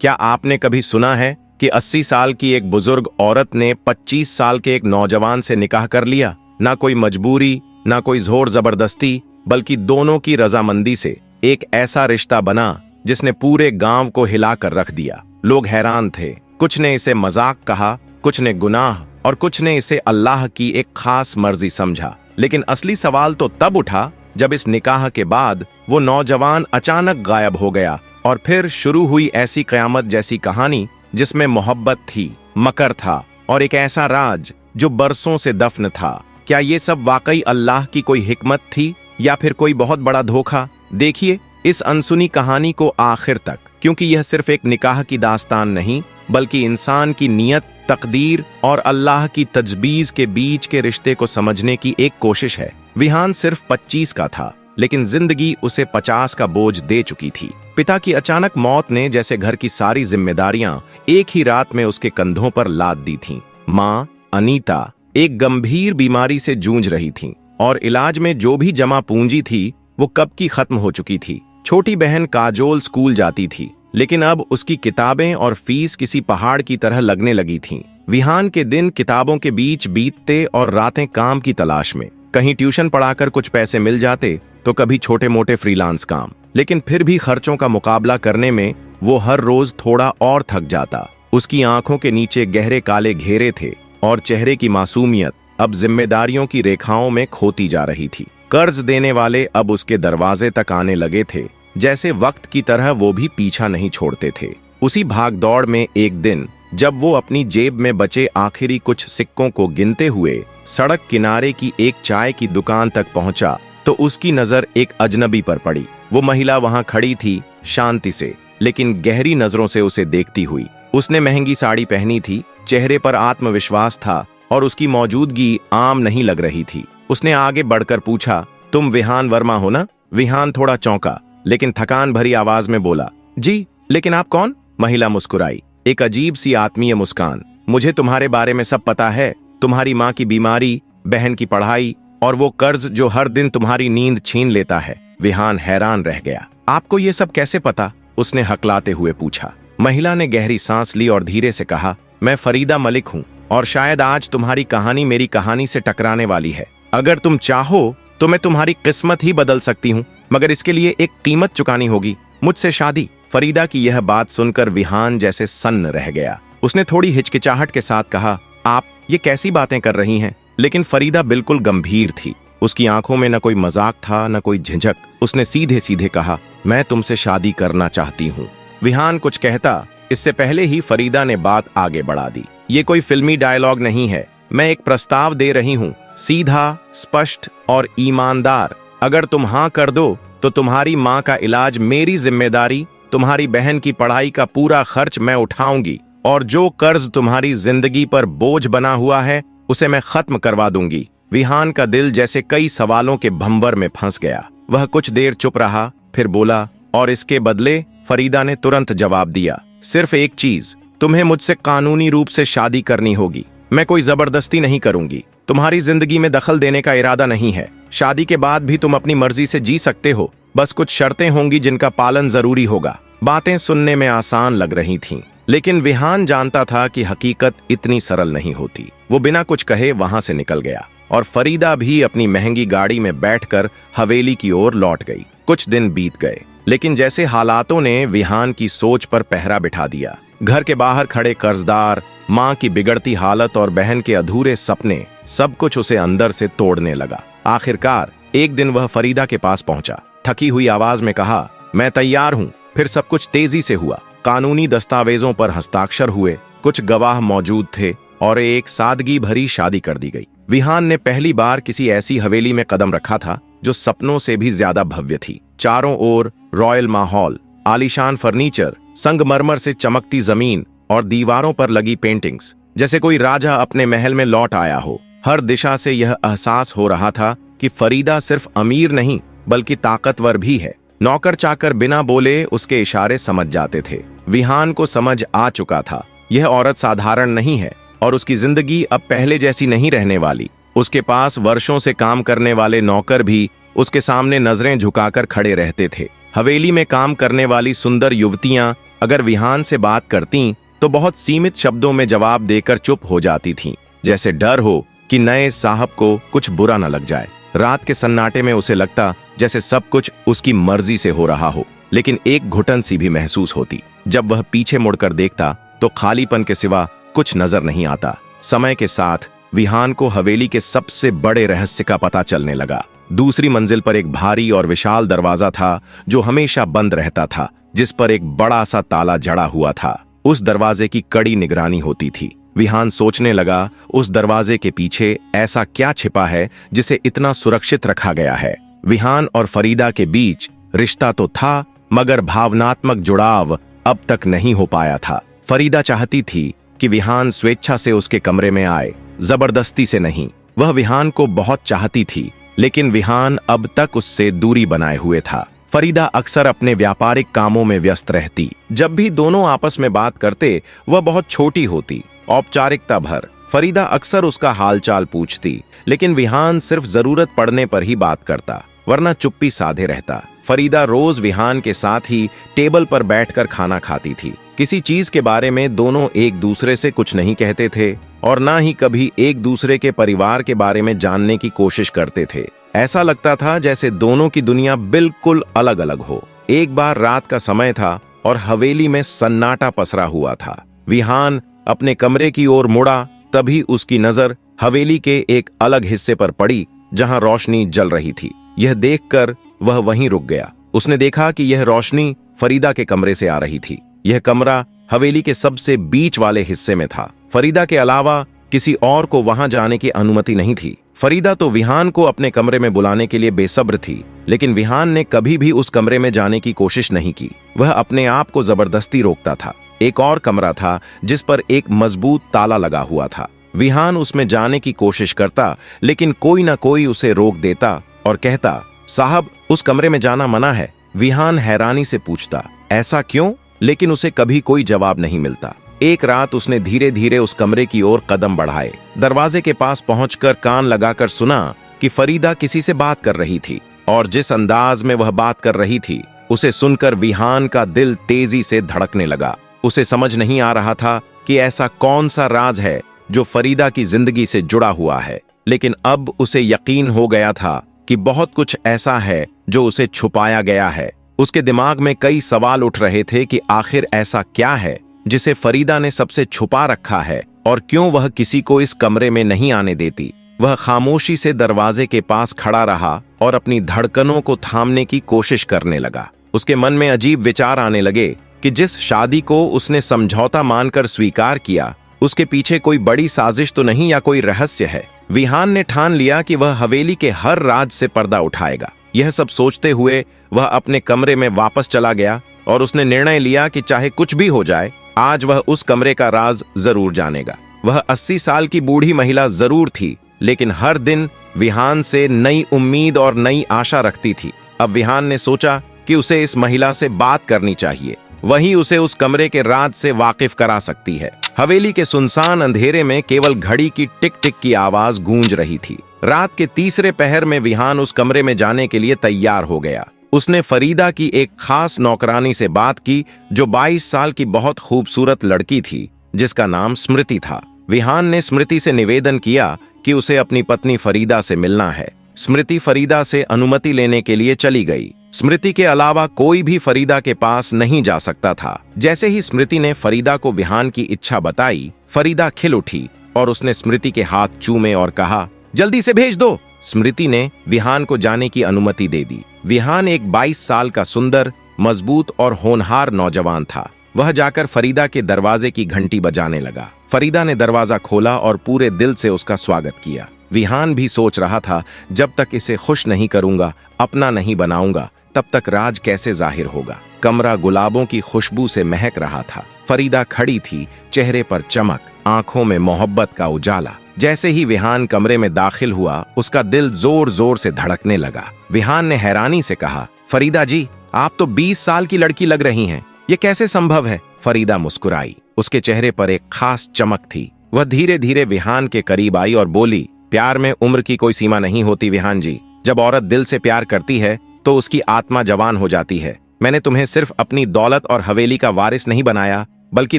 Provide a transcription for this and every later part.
क्या आपने कभी सुना है कि 80 साल की एक बुजुर्ग औरत ने 25 साल के एक नौजवान से निकाह कर लिया? ना कोई मजबूरी, ना कोई जोर जबरदस्ती, बल्कि दोनों की रजामंदी से एक ऐसा रिश्ता बना जिसने पूरे गांव को हिलाकर रख दिया। लोग हैरान थे। कुछ ने इसे मजाक कहा, कुछ ने गुनाह और कुछ ने इसे अल्लाह की एक खास मर्जी समझा। लेकिन असली सवाल तो तब उठा जब इस निकाह के बाद वो नौजवान अचानक गायब हो गया और फिर शुरू हुई ऐसी कयामत जैसी कहानी जिसमें मोहब्बत थी, मकर था और एक ऐसा राज जो बरसों से दफन था। क्या ये सब वाकई अल्लाह की कोई हिकमत थी या फिर कोई बहुत बड़ा धोखा? देखिए इस अनसुनी कहानी को आखिर तक, क्योंकि यह सिर्फ एक निकाह की दास्तान नहीं बल्कि इंसान की नियत, तकदीर और अल्लाह की तजबीज के बीच के रिश्ते को समझने की एक कोशिश है। विहान सिर्फ 25 का था, लेकिन जिंदगी उसे 50 का बोझ दे चुकी थी। पिता की अचानक मौत ने जैसे घर की सारी जिम्मेदारियां एक ही रात में उसके कंधों पर लाद दी थीं। माँ अनीता एक गंभीर बीमारी से जूझ रही थीं और इलाज में जो भी जमा पूंजी थी वो कब की खत्म हो चुकी थी। छोटी बहन काजोल स्कूल जाती थी, लेकिन अब उसकी किताबें और फीस किसी पहाड़ की तरह लगने लगी थीं। विहान के दिन किताबों के बीच बीतते और रातें काम की तलाश में। कहीं ट्यूशन पढ़ाकर कुछ पैसे मिल जाते तो कभी छोटे मोटे फ्रीलांस काम, लेकिन फिर भी खर्चों का मुकाबला करने में वो हर रोज थोड़ा और थक जाता। उसकी आंखों के नीचे गहरे काले घेरे थे और चेहरे की मासूमियत अब जिम्मेदारियों की रेखाओं में खोती जा रही थी। कर्ज देने वाले अब उसके दरवाजे तक आने लगे थे, जैसे वक्त की तरह वो भी पीछा नहीं छोड़ते थे। उसी भागदौड़ में एक दिन जब वो अपनी जेब में बचे आखिरी कुछ सिक्कों को गिनते हुए सड़क किनारे की एक चाय की दुकान तक पहुंचा तो उसकी नजर एक अजनबी पर पड़ी। वो महिला वहां खड़ी थी, शांति से लेकिन गहरी नजरों से उसे देखती हुई। उसने महंगी साड़ी पहनी थी, चेहरे पर आत्मविश्वास था और उसकी मौजूदगी आम नहीं लग रही थी। उसने आगे बढ़कर पूछा, तुम विहान वर्मा हो ना? विहान थोड़ा चौंका, लेकिन थकान भरी आवाज में बोला, जी, लेकिन आप कौन? महिला मुस्कुराई, एक अजीब सी आत्मीय मुस्कान। मुझे तुम्हारे बारे में सब पता है, तुम्हारी माँ की बीमारी, बहन की पढ़ाई और वो कर्ज जो हर दिन तुम्हारी नींद छीन लेता है। विहान हैरान रह गया। आपको ये सब कैसे पता? उसने हकलाते हुए पूछा। महिला ने गहरी सांस ली और धीरे से कहा, मैं फरीदा मलिक हूँ और शायद आज तुम्हारी कहानी मेरी कहानी से टकराने वाली है। अगर तुम चाहो तो मैं तुम्हारी किस्मत ही बदल सकती हूँ, मगर इसके लिए एक कीमत चुकानी होगी, मुझसे शादी। फरीदा की यह बात सुनकर विहान जैसे सन्न रह गया। उसने थोड़ी हिचकिचाहट के साथ कहा, आप ये कैसी बातें कर रही हैं? लेकिन फरीदा बिल्कुल गंभीर थी। उसकी आंखों में न कोई मजाक था न कोई झिझक। उसने सीधे सीधे कहा, मैं तुमसे शादी करना चाहती हूँ। विहान कुछ कहता इससे पहले ही फरीदा ने बात आगे बढ़ा दी। ये कोई फिल्मी डायलॉग नहीं है, मैं एक प्रस्ताव दे रही हूँ, सीधा, स्पष्ट और ईमानदार। अगर तुम हाँ कर दो तो तुम्हारी माँ का इलाज मेरी जिम्मेदारी, तुम्हारी बहन की पढ़ाई का पूरा खर्च मैं उठाऊंगी और जो कर्ज तुम्हारी जिंदगी पर बोझ बना हुआ है उसे मैं खत्म करवा दूंगी। विहान का दिल जैसे कई सवालों के भंवर में फंस गया। वह कुछ देर चुप रहा, फिर बोला, और इसके बदले? फरीदा ने तुरंत जवाब दिया, सिर्फ एक चीज, तुम्हें मुझसे कानूनी रूप से शादी करनी होगी। मैं कोई जबरदस्ती नहीं करूंगी, तुम्हारी जिंदगी में दखल देने का इरादा नहीं है। शादी के बाद भी तुम अपनी मर्जी से जी सकते हो, बस कुछ शर्तें होंगी जिनका पालन जरूरी होगा। बातें सुनने में आसान लग रही थीं, लेकिन विहान जानता था कि हकीकत इतनी सरल नहीं होती। वो बिना कुछ कहे वहां से निकल गया और फरीदा भी अपनी महंगी गाड़ी में बैठकर हवेली की ओर लौट गई। कुछ दिन बीत गए, लेकिन जैसे हालातों ने विहान की सोच पर पहरा बिठा दिया। घर के बाहर खड़े कर्जदार, माँ की बिगड़ती हालत और बहन के अधूरे सपने, सब कुछ उसे अंदर से तोड़ने लगा। आखिरकार एक दिन वह फरीदा के पास पहुंचा, थकी हुई आवाज में कहा, मैं तैयार हूँ। फिर सब कुछ तेजी से हुआ। कानूनी दस्तावेजों पर हस्ताक्षर हुए, कुछ गवाह मौजूद थे और एक सादगी भरी शादी कर दी गई। विहान ने पहली बार किसी ऐसी हवेली में कदम रखा था जो सपनों से भी ज्यादा भव्य थी। चारों ओर रॉयल माहौल, आलीशान फर्नीचर, संगमरमर से चमकती जमीन और दीवारों पर लगी पेंटिंग्स, जैसे कोई राजा अपने महल में लौट आया हो। हर दिशा से यह एहसास हो रहा था कि फरीदा सिर्फ अमीर नहीं बल्कि ताकतवर भी है। नौकर चाकर बिना बोले उसके इशारे समझ जाते थे। विहान को समझ आ चुका था, यह औरत साधारण नहीं है और उसकी जिंदगी अब पहले जैसी नहीं रहने वाली। उसके पास वर्षों से काम करने वाले नौकर भी उसके सामने नजरें झुकाकर खड़े रहते थे। हवेली में काम करने वाली सुंदर युवतियां अगर विहान से बात करतीं तो बहुत सीमित शब्दों में जवाब देकर चुप हो जाती थीं, जैसे डर हो कि नए साहब को कुछ बुरा न लग जाए। रात के सन्नाटे में उसे लगता जैसे सब कुछ उसकी मर्जी से हो रहा हो, लेकिन एक घुटन सी भी महसूस होती। जब वह पीछे मुड़कर देखता तो खालीपन के सिवा कुछ नजर नहीं आता। समय के साथ विहान को हवेली के सबसे बड़े रहस्य का पता चलने लगा। दूसरी मंजिल पर एक भारी और विशाल दरवाजा था जो हमेशा बंद रहता था, जिस पर एक बड़ा सा ताला जड़ा हुआ था। उस दरवाजे की कड़ी निगरानी होती थी। विहान सोचने लगा, उस दरवाजे के पीछे ऐसा क्या छिपा है जिसे इतना सुरक्षित रखा गया है। विहान और फरीदा के बीच रिश्ता तो था, मगर भावनात्मक जुड़ाव अब तक नहीं हो पाया था। फरीदा चाहती थी कि विहान स्वेच्छा से उसके कमरे में आए, जबरदस्ती से नहीं। वह विहान को बहुत चाहती थी, लेकिन विहान अब तक उससे दूरी बनाए हुए था। फरीदा अक्सर अपने व्यापारिक कामों में व्यस्त रहती। जब भी दोनों आपस में बात करते वह बहुत छोटी होती, औपचारिकता भर। फरीदा अक्सर उसका हालचाल पूछती, लेकिन विहान सिर्फ जरूरत पड़ने पर ही बात करता, वरना चुप्पी साधे रहता। फरीदा रोज विहान के साथ ही टेबल पर बैठकर खाना खाती थी। किसी चीज के बारे में दोनों एक दूसरे से कुछ नहीं कहते थे और ना ही कभी एक दूसरे के परिवार के बारे में जानने की कोशिश करते थे। ऐसा लगता था जैसे दोनों की दुनिया बिल्कुल अलग अलग हो। एक बार रात का समय था और हवेली में सन्नाटा पसरा हुआ था। विहान अपने कमरे की ओर मुड़ा, तभी उसकी नजर हवेली के एक अलग हिस्से पर पड़ी जहां रोशनी जल रही थी। यह देखकर वह वहीं रुक गया। उसने देखा कि यह रोशनी फरीदा के कमरे से आ रही थी। यह कमरा हवेली के सबसे बीच वाले हिस्से में था। फरीदा के अलावा किसी और को वहां जाने की अनुमति नहीं थी। फरीदा तो विहान को अपने कमरे में बुलाने के लिए बेसब्र थी, लेकिन विहान ने कभी भी उस कमरे में जाने की कोशिश नहीं की। वह अपने आप को जबरदस्ती रोकता था। एक और कमरा था जिस पर एक मजबूत ताला लगा हुआ था। विहान उसमें जाने की कोशिश करता, लेकिन कोई ना कोई उसे रोक देता और कहता, साहब, उस कमरे में जाना मना है। विहान हैरानी से पूछता, ऐसा क्यों? लेकिन उसे कभी कोई जवाब नहीं मिलता। एक रात उसने धीरे धीरे उस कमरे की ओर कदम बढ़ाए। दरवाजे के पास पहुंचकर कान लगाकर सुना कि फरीदा किसी से बात कर रही थी, और जिस अंदाज में वह बात कर रही थी उसे सुनकर विहान का दिल तेजी से धड़कने लगा। उसे समझ नहीं आ रहा था कि ऐसा कौन सा राज है जो फरीदा की जिंदगी से जुड़ा हुआ है, लेकिन अब उसे यकीन हो गया था कि बहुत कुछ ऐसा है जो उसे छुपाया गया है। उसके दिमाग में कई सवाल उठ रहे थे कि आखिर ऐसा क्या है जिसे फरीदा ने सबसे छुपा रखा है, और क्यों वह किसी को इस कमरे में नहीं आने देती। वह खामोशी से दरवाजे के पास खड़ा रहा और अपनी धड़कनों को थामने की कोशिश करने लगा। उसके मन में अजीब विचार आने लगे कि जिस शादी को उसने समझौता मानकर स्वीकार किया, उसके पीछे कोई बड़ी साजिश तो नहीं या कोई रहस्य है। विहान ने ठान लिया कि वह हवेली के हर राज से पर्दा उठाएगा। यह सब सोचते हुए वह अपने कमरे में वापस चला गया और उसने निर्णय लिया कि चाहे कुछ भी हो जाए, आज वह उस कमरे का राज जरूर जानेगा। वह 80 साल की बूढ़ी महिला जरूर थी, लेकिन हर दिन विहान से नई उम्मीद और नई आशा रखती थी। अब विहान ने सोचा कि उसे इस महिला से बात करनी चाहिए, वही उसे उस कमरे के राज से वाकिफ करा सकती है। हवेली के सुनसान अंधेरे में केवल घड़ी की टिक टिक की आवाज गूंज रही थी। रात के तीसरे पहर में विहान उस कमरे में जाने के लिए तैयार हो गया। उसने फरीदा की एक खास नौकरानी से बात की जो 22 साल की बहुत खूबसूरत लड़की थी, जिसका नाम स्मृति था। विहान ने स्मृति से निवेदन किया कि उसे अपनी पत्नी फरीदा से मिलना है। स्मृति फरीदा से अनुमति लेने के लिए चली गई। स्मृति के अलावा कोई भी फरीदा के पास नहीं जा सकता था। जैसे ही स्मृति ने फरीदा को विहान की इच्छा बताई, फरीदा खिल उठी और उसने स्मृति के हाथ चूमे और कहा, जल्दी से भेज दो। स्मृति ने विहान को जाने की अनुमति दे दी। विहान एक 22 साल का सुंदर, मजबूत और होनहार नौजवान था। वह जाकर फरीदा के दरवाजे की घंटी बजाने लगा। फरीदा ने दरवाजा खोला और पूरे दिल से उसका स्वागत किया। विहान भी सोच रहा था, जब तक इसे खुश नहीं करूंगा, अपना नहीं बनाऊंगा, तब तक राज कैसे जाहिर होगा। कमरा गुलाबों की खुशबू से महक रहा था। फरीदा खड़ी थी, चेहरे पर चमक, आंखों में मोहब्बत का उजाला। जैसे ही विहान कमरे में दाखिल हुआ, उसका दिल जोर जोर से धड़कने लगा। विहान ने हैरानी से कहा, फरीदा जी, आप तो 20 साल की लड़की लग रही हैं, ये कैसे संभव है? फरीदा मुस्कुराई। उसके चेहरे पर एक खास चमक थी। वह धीरे धीरे विहान के करीब आई और बोली, प्यार में उम्र की कोई सीमा नहीं होती विहान जी। जब औरत दिल से प्यार करती है तो उसकी आत्मा जवान हो जाती है। मैंने तुम्हें सिर्फ अपनी दौलत और हवेली का वारिस नहीं बनाया, बल्कि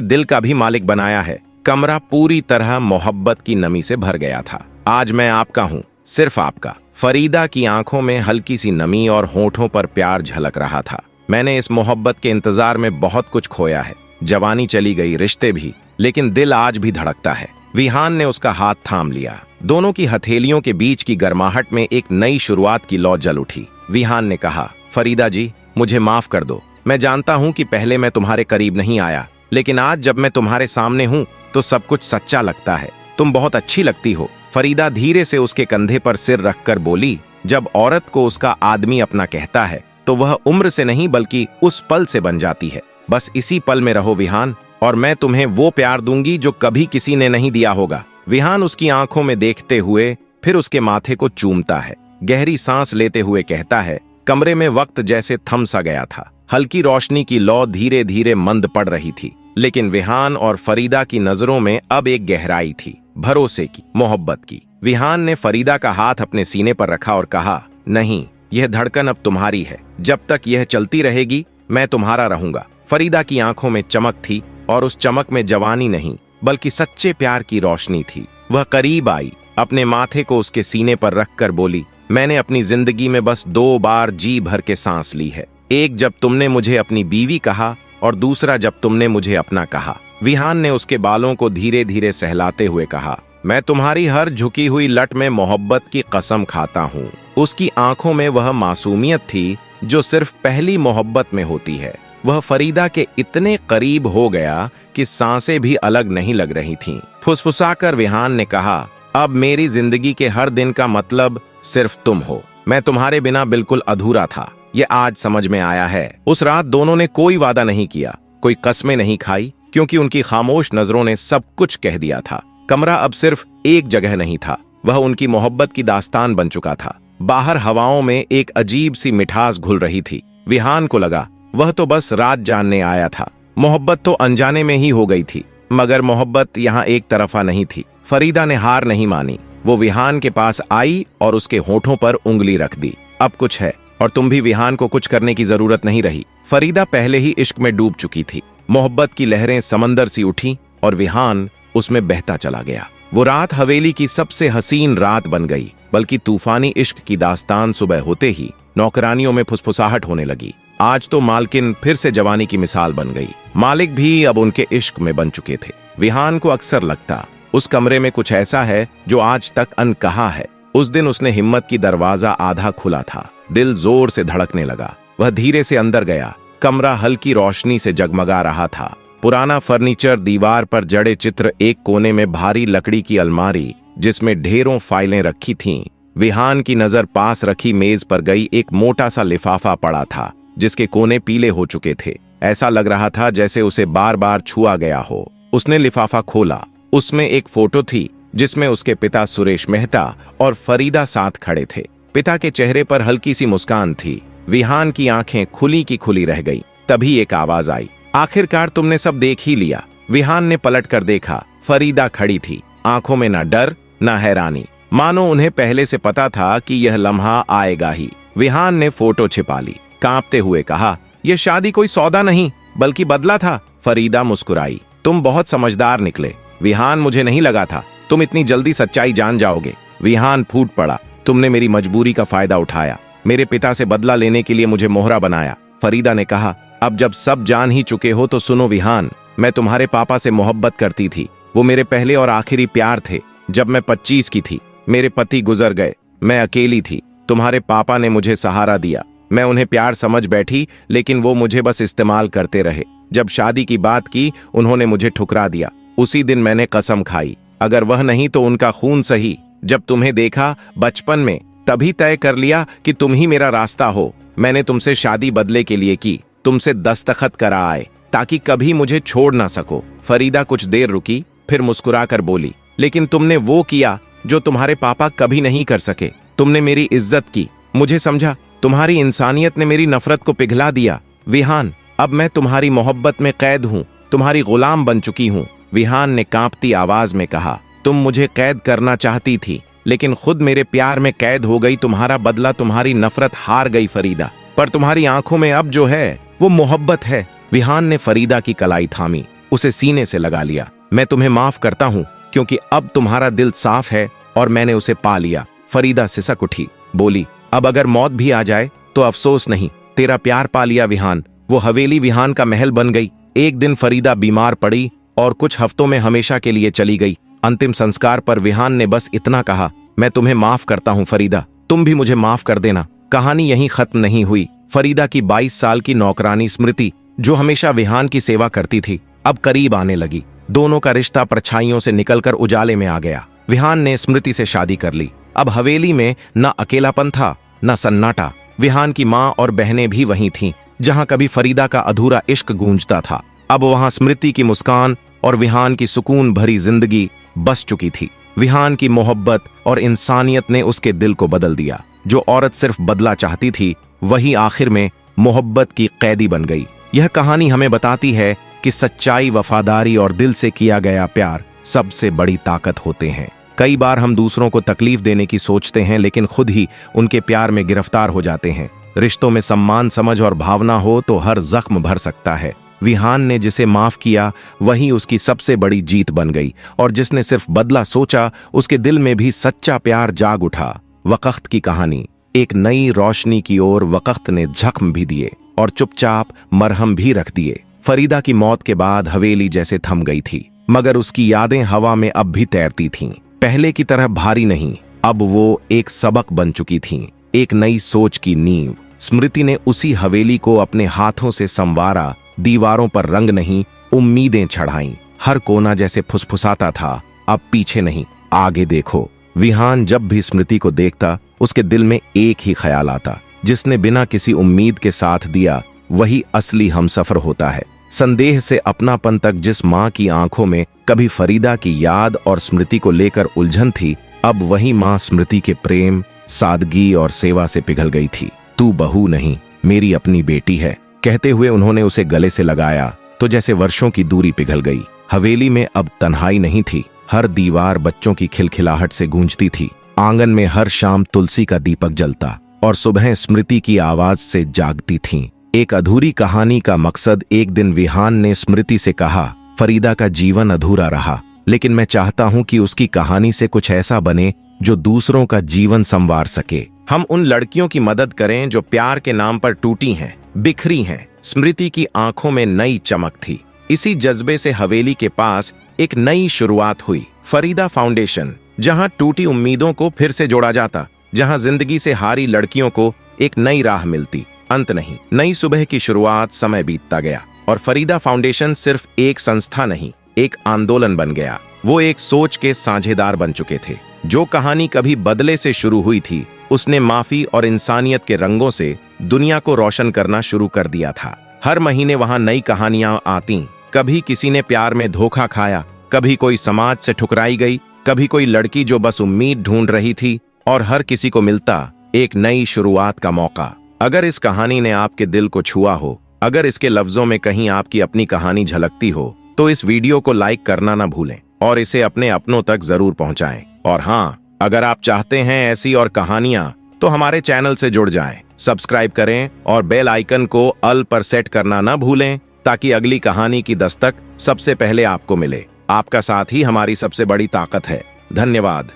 दिल का भी मालिक बनाया है। कमरा पूरी तरह मोहब्बत की नमी से भर गया था। आज मैं आपका हूँ, सिर्फ आपका। फरीदा की आंखों में हल्की सी नमी और होठों पर प्यार झलक रहा था। मैंने इस मोहब्बत के इंतजार में बहुत कुछ खोया है। जवानी चली गई, रिश्ते भी, लेकिन दिल आज भी धड़कता है। विहान ने उसका हाथ थाम लिया। दोनों की हथेलियों के बीच की गर्माहट में एक नई शुरुआत की लौ जल उठी। विहान ने कहा, फरीदा जी, मुझे माफ कर दो। मैं जानता हूँ कि पहले मैं तुम्हारे करीब नहीं आया, लेकिन आज जब मैं तुम्हारे सामने हूँ तो सब कुछ सच्चा लगता है। तुम बहुत अच्छी लगती हो। फरीदा धीरे से उसके कंधे पर सिर रखकर बोली, जब औरत को उसका आदमी अपना कहता है तो वह उम्र से नहीं बल्कि उस पल से बन जाती है। बस इसी पल में रहो विहान, और मैं तुम्हें वो प्यार दूंगी जो कभी किसी ने नहीं दिया होगा। विहान उसकी आंखों में देखते हुए फिर उसके माथे को चूमता है। गहरी सांस लेते हुए कहता है, कमरे में वक्त जैसे थम सा गया था। हल्की रोशनी की लौ धीरे धीरे मंद पड़ रही थी, लेकिन विहान और फरीदा की नजरों में अब एक गहराई थी, भरोसे की, मोहब्बत की। विहान ने फरीदा का हाथ अपने सीने पर रखा और कहा, नहीं, यह धड़कन अब तुम्हारी है। जब तक यह चलती रहेगी मैं तुम्हारा रहूंगा। फरीदा की आंखों में चमक थी, और उस चमक में जवानी नहीं बल्कि सच्चे प्यार की रोशनी थी। वह करीब आई, अपने माथे को उसके सीने पर रखकर बोली, मैंने अपनी जिंदगी में बस 2 बार जी भर के सांस ली है। एक जब तुमने मुझे अपनी बीवी कहा, और दूसरा जब तुमने मुझे अपना कहा। विहान ने उसके बालों को धीरे धीरे सहलाते हुए कहा, मैं तुम्हारी हर झुकी हुई लट में मोहब्बत की कसम खाता हूँ। उसकी आंखों में वह मासूमियत थी जो सिर्फ पहली मोहब्बत में होती है। वह फरीदा के इतने करीब हो गया कि सांसें भी अलग नहीं लग रही थीं। फुसफुसाकर विहान ने कहा, अब मेरी जिंदगी के हर दिन का मतलब सिर्फ तुम हो। मैं तुम्हारे बिना बिल्कुल अधूरा था, ये आज समझ में आया है। उस रात दोनों ने कोई वादा नहीं किया, कोई कस्में नहीं खाई, क्योंकि उनकी खामोश नजरों ने सब कुछ कह दिया था। कमरा अब सिर्फ एक जगह नहीं था, वह उनकी मोहब्बत की दास्तान बन चुका था। बाहर हवाओं में एक अजीब सी मिठास घुल रही थी। विहान को लगा वह तो बस रात जानने आया था, मोहब्बत तो अनजाने में ही हो गई थी। मगर मोहब्बत यहाँ एक तरफा नहीं थी। फरीदा ने हार नहीं मानी। वो विहान के पास आई और उसके होठों पर उंगली रख दी। अब कुछ है, और तुम भी विहान को कुछ करने की जरूरत नहीं रही। फरीदा पहले ही इश्क में डूब चुकी थी। मोहब्बत की लहरें समंदर सी उठी और विहान उसमें बहता चला गया। वो रात हवेली की सबसे हसीन रात बन गई, बल्कि तूफानी इश्क की दास्तान सुबह होते ही नौकरानियों में फुसफुसाहट होने लगी। आज तो मालकिन फिर से जवानी की मिसाल बन गई। मालिक भी अब उनके इश्क में बन चुके थे। विहान को अक्सर लगता, उस कमरे में कुछ ऐसा है जो आज तक अनकहा है। उस दिन उसने हिम्मत की दरवाजा आधा खुला था। दिल जोर से धड़कने लगा। वह धीरे से अंदर गया। कमरा हल्की रोशनी से जगमगा रहा था। पुराना फर्नीचर, दीवार पर जड़े चित्र, एक कोने में भारी लकड़ी की अलमारी जिसमें ढेरों फाइलें रखी थीं। विहान की नजर पास रखी मेज पर गई। एक मोटा सा लिफाफा पड़ा था जिसके कोने पीले हो चुके थे। ऐसा लग रहा था जैसे उसे बार बार छुआ गया हो। उसने लिफाफा खोला। उसमें एक फोटो थी जिसमें उसके पिता सुरेश मेहता और फरीदा साथ खड़े थे। पिता के चेहरे पर हल्की सी मुस्कान थी। विहान की आंखें खुली की खुली रह गई। तभी एक आवाज आई, आखिरकार तुमने सब देख ही लिया। विहान ने पलट कर देखा। फरीदा खड़ी थी, आंखों में ना डर ना हैरानी, मानो उन्हें पहले से पता था कि यह लम्हा आएगा ही। विहान ने फोटो छिपा ली, कांपते हुए कहा, यह शादी कोई सौदा नहीं बल्कि बदला था। फरीदा मुस्कुराई, तुम बहुत समझदार निकले विहान, मुझे नहीं लगा था तुम इतनी जल्दी सच्चाई जान जाओगे। विहान फूट पड़ा, तुमने मेरी मजबूरी का फायदा उठाया, मेरे पिता से बदला लेने के लिए मुझे मोहरा बनाया। फरीदा ने कहा, अब जब सब जान ही चुके हो तो सुनो विहान, मैं तुम्हारे पापा से मोहब्बत करती थी। वो मेरे पहले और आखिरी प्यार थे। जब मैं 25 की थी मेरे पति गुजर गए, मैं अकेली थी। तुम्हारे पापा ने मुझे सहारा दिया। मैं उन्हें प्यार समझ बैठी, लेकिन वो मुझे बस इस्तेमाल करते रहे। जब शादी की बात की उन्होंने मुझे ठुकरा दिया। उसी दिन मैंने कसम खाई, अगर वह नहीं तो उनका खून सही। जब तुम्हें देखा बचपन में, तभी तय कर लिया कि तुम ही मेरा रास्ता हो। मैंने तुमसे शादी बदले के लिए की, तुमसे दस्तखत करा आए ताकि कभी मुझे छोड़ ना सको। फरीदा कुछ देर रुकी, फिर मुस्कुराकर बोली, लेकिन तुमने वो किया जो तुम्हारे पापा कभी नहीं कर सके। तुमने मेरी इज्जत की, मुझे समझा। तुम्हारी इंसानियत ने मेरी नफरत को पिघला दिया। विहान, अब मैं तुम्हारी मोहब्बत में कैद हूँ, तुम्हारी गुलाम बन चुकी हूँ। विहान ने कांपती आवाज में कहा, तुम मुझे कैद करना चाहती थी, लेकिन खुद मेरे प्यार में कैद हो गई। तुम्हारा बदला, तुम्हारी नफरत हार गई फरीदा। पर तुम्हारी आंखों में अब जो है वो मोहब्बत है। विहान ने फरीदा की कलाई थामी, उसे सीने से लगा लिया। मैं तुम्हें माफ करता हूँ क्योंकि अब तुम्हारा दिल साफ है और मैंने उसे पा लिया। फरीदा सिसक उठी, बोली, अब अगर मौत भी आ जाए तो अफसोस नहीं, तेरा प्यार पा लिया विहान। वो हवेली विहान का महल बन गई। एक दिन फरीदा बीमार पड़ी और कुछ हफ्तों में हमेशा के लिए चली गई। अंतिम संस्कार पर विहान ने बस इतना कहा, मैं तुम्हें माफ करता हूँ फरीदा, तुम भी मुझे माफ कर देना। कहानी यहीं खत्म नहीं हुई। फरीदा की 22 साल की नौकरानी स्मृति, जो हमेशा विहान की सेवा करती थी, अब करीब आने लगी। दोनों का रिश्ता परछाइयों से निकलकर उजाले में आ गया। विहान ने स्मृति से शादी कर ली। अब हवेली में न अकेलापन था न सन्नाटा। विहान की माँ और बहनें भी वहीं थीं, जहां कभी फरीदा का अधूरा इश्क गूंजता था। अब वहां स्मृति की मुस्कान और विहान की सुकून भरी जिंदगी बस चुकी थी। विहान की मोहब्बत और इंसानियत ने उसके दिल को बदल दिया। जो औरत सिर्फ बदला चाहती थी, वही आखिर में मोहब्बत की कैदी बन गई। यह कहानी हमें बताती है कि सच्चाई, वफादारी और दिल से किया गया प्यार सबसे बड़ी ताकत होते हैं। कई बार हम दूसरों को तकलीफ देने की सोचते हैं, लेकिन खुद ही उनके प्यार में गिरफ्तार हो जाते हैं। रिश्तों में सम्मान, समझ और भावना हो तो हर जख्म भर सकता है। विहान ने जिसे माफ किया वही उसकी सबसे बड़ी जीत बन गई, और जिसने सिर्फ बदला सोचा उसके दिल में भी सच्चा प्यार जाग उठा। वक़्त की कहानी, एक नई रोशनी की ओर वक़्त ने जख्म भी दिए और चुपचाप मरहम भी रख दिए। फरीदा की मौत के बाद हवेली जैसे थम गई थी, मगर उसकी यादें हवा में अब भी तैरती थीं। पहले की तरह भारी नहीं, अब वो एक सबक बन चुकी थीं, एक नई सोच की नींव। स्मृति ने उसी हवेली को अपने हाथों से संवारा। दीवारों पर रंग नहीं, उम्मीदें चढ़ाईं। हर कोना जैसे फुसफुसाता था, अब पीछे नहीं, आगे देखो। विहान जब भी स्मृति को देखता, उसके दिल में एक ही ख्याल आता, जिसने बिना किसी उम्मीद के साथ दिया वही असली हमसफर होता है। संदेह से अपनापन तक जिस माँ की आंखों में कभी फरीदा की याद और स्मृति को लेकर उलझन थी, अब वही माँ स्मृति के प्रेम, सादगी और सेवा से पिघल गई थी। तू बहू नहीं, मेरी अपनी बेटी है, कहते हुए उन्होंने उसे गले से लगाया तो जैसे वर्षों की दूरी पिघल गई। हवेली में अब तन्हाई नहीं थी, हर दीवार बच्चों की खिलखिलाहट से गूंजती थी। आंगन में हर शाम तुलसी का दीपक जलता और सुबह स्मृति की आवाज से जागती थीं। एक अधूरी कहानी का मकसद। एक दिन विहान ने स्मृति से कहा, फरीदा का जीवन अधूरा रहा, लेकिन मैं चाहता हूं कि उसकी कहानी से कुछ ऐसा बने जो दूसरों का जीवन संवार सके। हम उन लड़कियों की मदद करें जो प्यार के नाम पर टूटी हैं, बिखरी हैं। स्मृति की आंखों में नई चमक थी। इसी जज्बे से हवेली के पास एक नई शुरुआत हुई, फरीदा फाउंडेशन, जहां टूटी उम्मीदों को फिर से जोड़ा जाता, जहां जिंदगी से हारी लड़कियों को एक नई राह मिलती। अंत नहीं, नई सुबह की शुरुआत। समय बीतता गया और फरीदा फाउंडेशन सिर्फ एक संस्था नहीं, एक आंदोलन बन गया। वो एक सोच के साझेदार बन चुके थे। जो कहानी कभी बदले से शुरू हुई थी, उसने माफी और इंसानियत के रंगों से दुनिया को रोशन करना शुरू कर दिया था। हर महीने वहां नई कहानियां आती। कभी किसी ने प्यार में धोखा खाया, कभी कोई समाज से ठुकराई गई, कभी कोई लड़की जो बस उम्मीद ढूंढ रही थी, और हर किसी को मिलता एक नई शुरुआत का मौका। अगर इस कहानी ने आपके दिल को छुआ हो, अगर इसके लफ्जों में कहीं आपकी अपनी कहानी झलकती हो, तो इस वीडियो को लाइक करना ना भूलें और इसे अपने अपनों तक जरूर पहुंचाएं। और हाँ, अगर आप चाहते हैं ऐसी और कहानियां, तो हमारे चैनल से जुड़ जाएं, सब्सक्राइब करें और बेल आइकन को ऑल पर सेट करना ना भूलें, ताकि अगली कहानी की दस्तक सबसे पहले आपको मिले। आपका साथ ही हमारी सबसे बड़ी ताकत है। धन्यवाद।